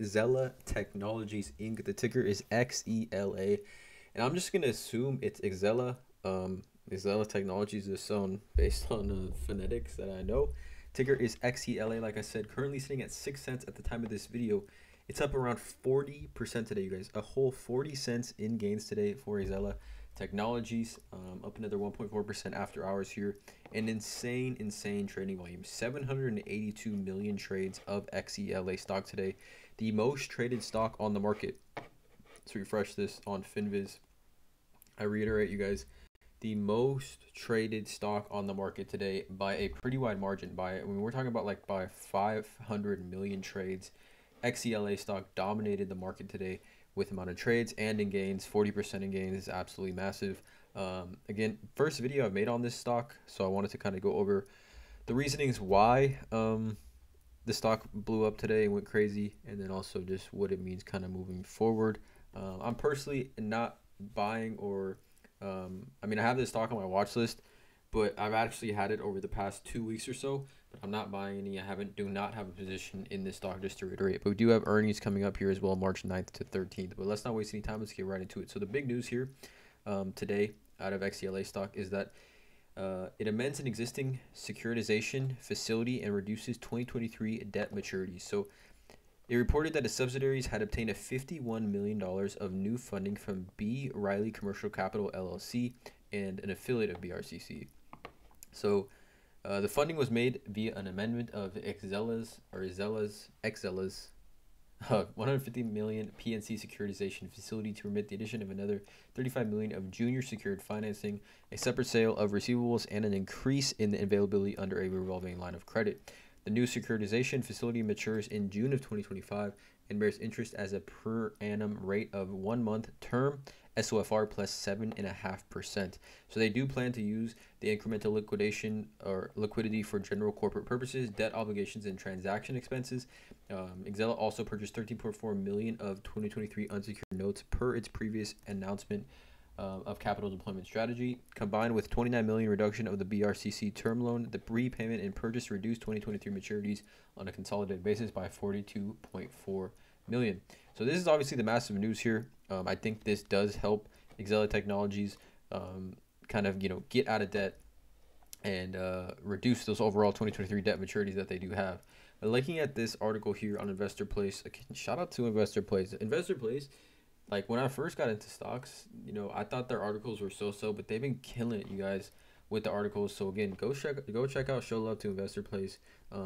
Xela Technologies Inc. The ticker is XELA, and I'm just gonna assume it's Exela. Xela Technologies is sound based on phonetics that I know. Ticker is XELA. Like I said, currently sitting at 6 cents at the time of this video. It's up around 40% today, you guys. A whole 40 cents in gains today for Xela Technologies, up another 1.4% after hours here. An insane trading volume. 782 million trades of XELA stock today. The most traded stock on the market. Let's refresh this on FinViz. I reiterate, you guys, the most traded stock on the market today by a pretty wide margin. We're talking about like by 500 million trades. XELA stock dominated the market today with amount of trades and in gains. 40% in gains is absolutely massive. Again, first video I've made on this stock, so I wanted to kind of go over the reasonings why the stock blew up today and went crazy, and then also just what it means kind of moving forward. I'm personally not buying or I mean, I have this stock on my watch list, but I've actually had it over the past 2 weeks or so. But I'm not buying any. Do not have a position in this stock, just to reiterate. But we do have earnings coming up here as well, March 9th to 13th. But let's not waste any time. Let's get right into it. So the big news here today out of XELA stock is that it amends an existing securitization facility and reduces 2023 debt maturities. So it reported that its subsidiaries had obtained a $51 million of new funding from B. Riley Commercial Capital LLC and an affiliate of BRCC. So the funding was made via an amendment of Xela's 150 million PNC securitization facility to permit the addition of another 35 million of junior secured financing, a separate sale of receivables, and an increase in the availability under a revolving line of credit. The new securitization facility matures in June of 2025 and bears interest as a per annum rate of 1 month term SOFR plus 7.5%. So they do plan to use the incremental liquidity for general corporate purposes, debt obligations, and transaction expenses. Xela also purchased 13.4 million of 2023 unsecured notes per its previous announcement of capital deployment strategy. Combined with 29 million reduction of the BRCC term loan, the repayment and purchase reduced 2023 maturities on a consolidated basis by 42.4 million. So this is obviously the massive news here. I think this does help Xela Technologies kind of get out of debt and reduce those overall 2023 debt maturities that they do have. Looking at this article here on Investor Place, again, shout out to Investor Place. Investor Place, like when I first got into stocks, I thought their articles were so, but they've been killing it, you guys, with the articles. So again, go check out Show Love to Investor Place.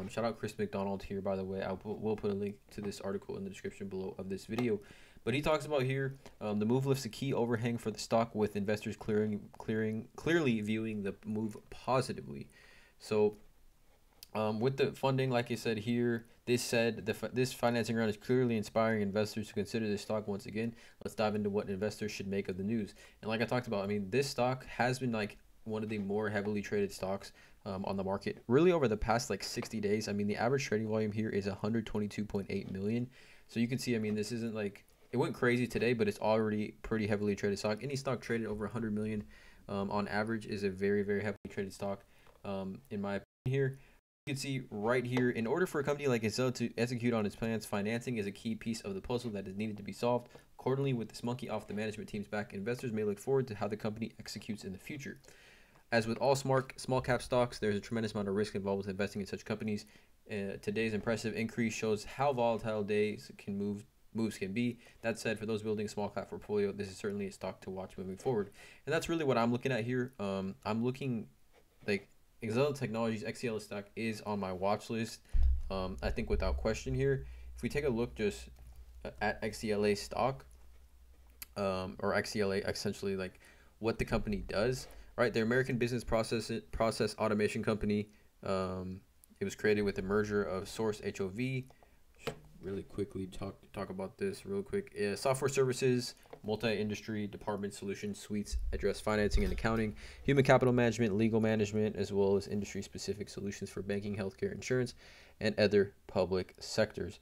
Shout out Chris McDonald here, by the way. We'll put a link to this article in the description below of this video. But he talks about here the move lifts a key overhang for the stock, with investors clearly viewing the move positively. So with the funding, like I said here, this financing round is clearly inspiring investors to consider this stock once again. Let's dive into what investors should make of the news. And like I talked about, I mean, this stock has been like one of the more heavily traded stocks on the market really over the past like 60 days. I mean, the average trading volume here is 122.8 million. So you can see, I mean, this isn't like it went crazy today, but it's already pretty heavily traded stock. Any stock traded over 100 million on average is a very, very heavily traded stock in my opinion here. You can see right here, in order for a company like Xela to execute on its plans, financing is a key piece of the puzzle that is needed to be solved. Accordingly, with this monkey off the management team's back, investors may look forward to how the company executes in the future. As with all small cap stocks, there's a tremendous amount of risk involved with investing in such companies. Today's impressive increase shows how volatile moves can be. That said, for those building a small cap portfolio, this is certainly a stock to watch moving forward. And that's really what I'm looking at here. I'm looking like Xela Technologies XELA stock is on my watch list. I think without question here. If we take a look just at XELA stock, or XELA, essentially like what the company does, right? They're American business process automation company. It was created with the merger of Source HOV. Really quickly talk about this real quick. Software services, multi-industry department solution suites address financing and accounting, human capital management, legal management, as well as industry-specific solutions for banking, healthcare, insurance, and other public sectors.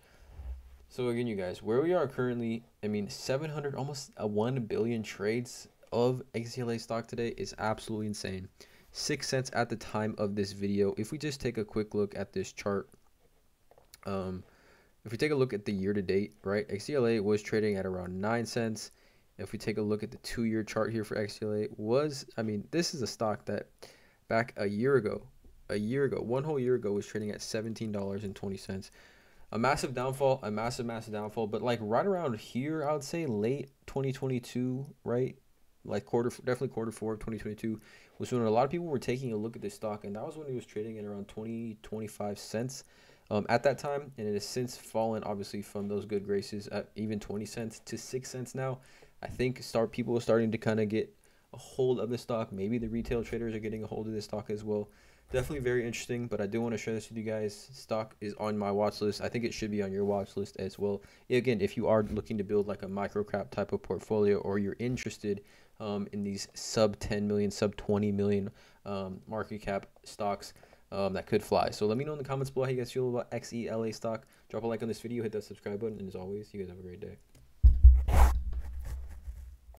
So again, you guys, where we are currently, I mean, 700, almost 1 billion trades of XELA stock today is absolutely insane. 6 cents at the time of this video. If we just take a quick look at this chart, if we take a look at the year to date, right, Xela was trading at around 9 cents. If we take a look at the 2-year chart here for Xela, I mean, this is a stock that back a year ago, one whole year ago, was trading at $17.20. A massive downfall, a massive downfall, but like right around here, I would say late 2022, right? Like definitely quarter four of 2022 was when a lot of people were taking a look at this stock, and that was when it was trading at around 25 cents at that time, and it has since fallen obviously from those good graces at even 20 cents to 6 cents now. I think people are starting to kind of get a hold of the stock. Maybe the retail traders are getting a hold of this stock as well. Definitely very interesting, but I do want to share this with you guys. Stock is on my watch list. I think it should be on your watch list as well. Again, if you are looking to build like a microcap type of portfolio, or you're interested in these sub 10 million, sub 20 million market cap stocks that could fly. So let me know in the comments below how you guys feel about Xela stock. Drop a like on this video, hit that subscribe button, and as always, you guys have a great day.